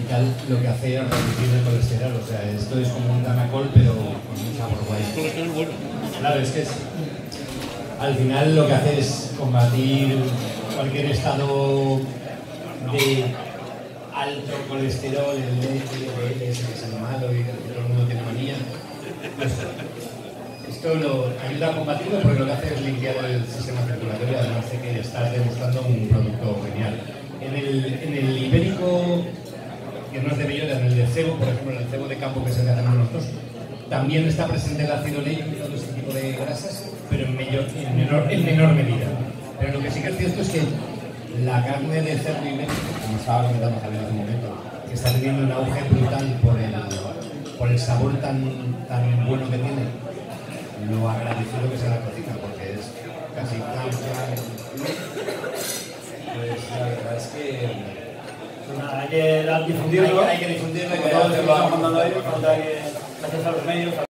vital lo que hace es reducir el colesterol. O sea, esto es como un Danacol, pero con un sabor guay. El colesterol bueno. Claro, es que al final lo que hace es combatir cualquier estado de alto colesterol, el LDL, que es el malo y que todo el mundo tiene manía. Pues, esto lo ayuda a combatirlo porque lo que hace es limpiar el sistema circulatorio, además de que estás demostrando un producto genial. En el ibérico, que no es de bellota, en el de cebo, por ejemplo, en el cebo de campo que se le hacemos nosotros, también está presente el ácido oleico y todo este tipo de grasas, pero en menor medida. Pero lo que sí que es cierto es que la carne de cerdo ibérico, como estaba comentando Javier hace un momento, que está teniendo un auge brutal por el sabor tan bueno que tiene, lo agradecido que sea la cocina, porque es casi tan pues la verdad es que pues nada, hay que difundirlo. Hay que difundirlo, hay que todo lo que hacerlo. estamos mandando ahí, falta que gracias a los medios.